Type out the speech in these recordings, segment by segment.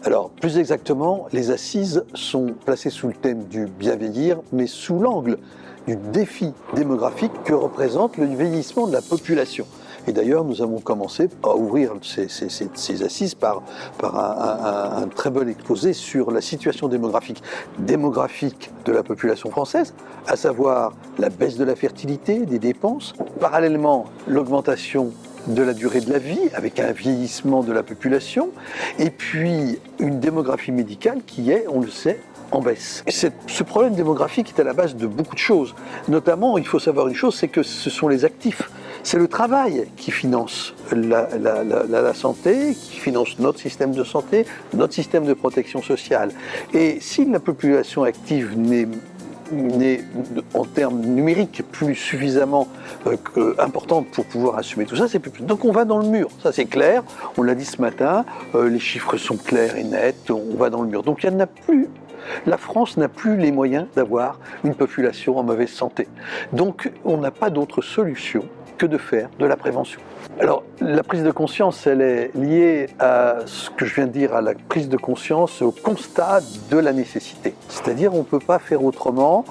Alors, plus exactement, les assises sont placées sous le thème du bien vieillir, mais sous l'angle du défi démographique que représente le vieillissement de la population. Et d'ailleurs, nous avons commencé à ouvrir ces assises par un très bon exposé sur la situation démographique de la population française, à savoir la baisse de la fertilité, des dépenses, parallèlement l'augmentation de la durée de la vie, avec un vieillissement de la population, et puis une démographie médicale qui est, on le sait, en baisse. Ce problème démographique est à la base de beaucoup de choses. Notamment, il faut savoir une chose, c'est que ce sont les actifs. C'est le travail qui finance la santé, qui finance notre système de santé, notre système de protection sociale. Et si la population active n'est en termes numériques plus suffisamment importante pour pouvoir assumer tout ça, c'est plus. Donc on va dans le mur, ça c'est clair, on l'a dit ce matin, les chiffres sont clairs et nets, on va dans le mur. Donc il n'y en a plus. La France n'a plus les moyens d'avoir une population en mauvaise santé. Donc on n'a pas d'autre solution que de faire de la prévention. Alors, la prise de conscience, elle est liée à ce que je viens de dire, à la prise de conscience, au constat de la nécessité. C'est-à-dire, on ne peut pas faire autrement.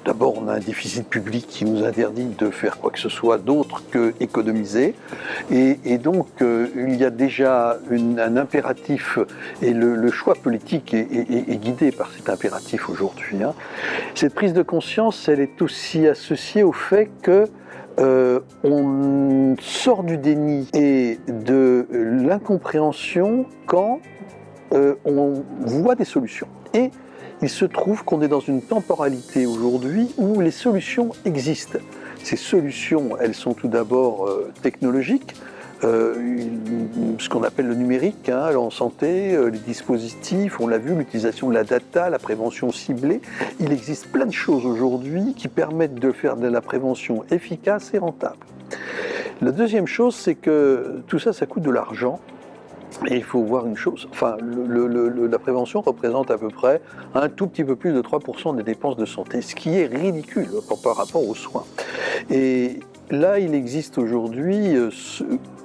D'abord, on a un déficit public qui nous interdit de faire quoi que ce soit d'autre qu'économiser. Et donc, il y a déjà un impératif, et le choix politique est guidé par cet impératif aujourd'hui. Cette prise de conscience, elle est aussi associée au fait que on sort du déni et de l'incompréhension quand on voit des solutions. Et il se trouve qu'on est dans une temporalité aujourd'hui où les solutions existent. Ces solutions, elles sont tout d'abord technologiques, ce qu'on appelle le numérique, en santé, les dispositifs, on l'a vu, l'utilisation de la data, la prévention ciblée. Il existe plein de choses aujourd'hui qui permettent de faire de la prévention efficace et rentable. La deuxième chose, c'est que tout ça, ça coûte de l'argent. Et il faut voir une chose, la prévention représente à peu près un tout petit peu plus de 3% des dépenses de santé, ce qui est ridicule par rapport aux soins. Et là, il existe aujourd'hui,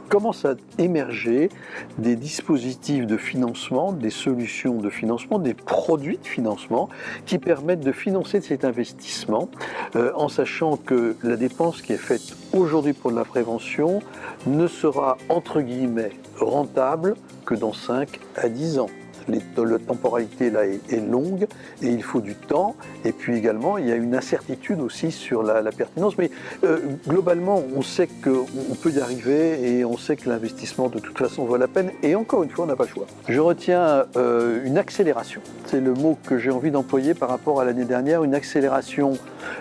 commence à émerger des dispositifs de financement, des solutions de financement, des produits de financement qui permettent de financer cet investissement en sachant que la dépense qui est faite aujourd'hui pour la prévention ne sera entre guillemets rentable que dans 5 à 10 ans. La temporalité là est longue et il faut du temps, et puis également il y a une incertitude aussi sur la pertinence, mais globalement on sait qu'on peut y arriver et on sait que l'investissement de toute façon vaut la peine, et encore une fois on n'a pas le choix. Je retiens une accélération, c'est le mot que j'ai envie d'employer par rapport à l'année dernière, une accélération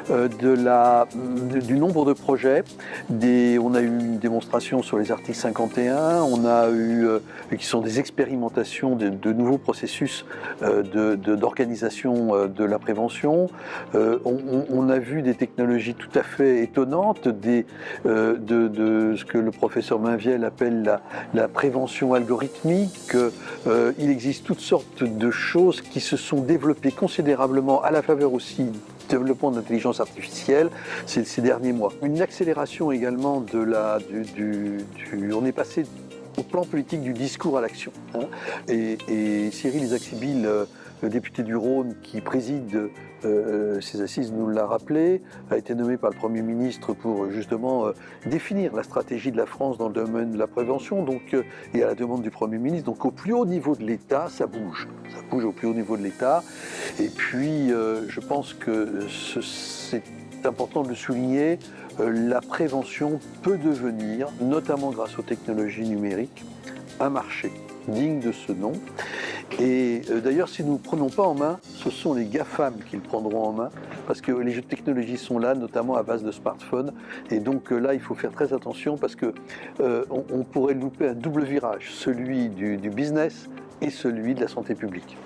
du nombre de projets. On a eu une démonstration sur les articles 51, on a eu qui sont des expérimentations de nouveaux processus d'organisation de la prévention. On a vu des technologies tout à fait étonnantes, de ce que le professeur Mainviel appelle la prévention algorithmique. Il existe toutes sortes de choses qui se sont développées considérablement à la faveur aussi du développement de l'intelligence artificielle ces derniers mois. Une accélération également on est passé au plan politique du discours à l'action. Et Cyril Isaac-Sibille, le député du Rhône qui préside ces assises, nous l'a rappelé, a été nommé par le Premier ministre pour justement définir la stratégie de la France dans le domaine de la prévention, et à la demande du Premier ministre. Donc au plus haut niveau de l'État, ça bouge au plus haut niveau de l'État. Et puis je pense que c'est important de le souligner, la prévention peut devenir, notamment grâce aux technologies numériques, un marché digne de ce nom. Et d'ailleurs, si nous ne le prenons pas en main, ce sont les GAFAM qui le prendront en main, parce que les jeux de technologie sont là, notamment à base de smartphones. Et donc là, il faut faire très attention, parce que on pourrait louper un double virage, celui du business et celui de la santé publique.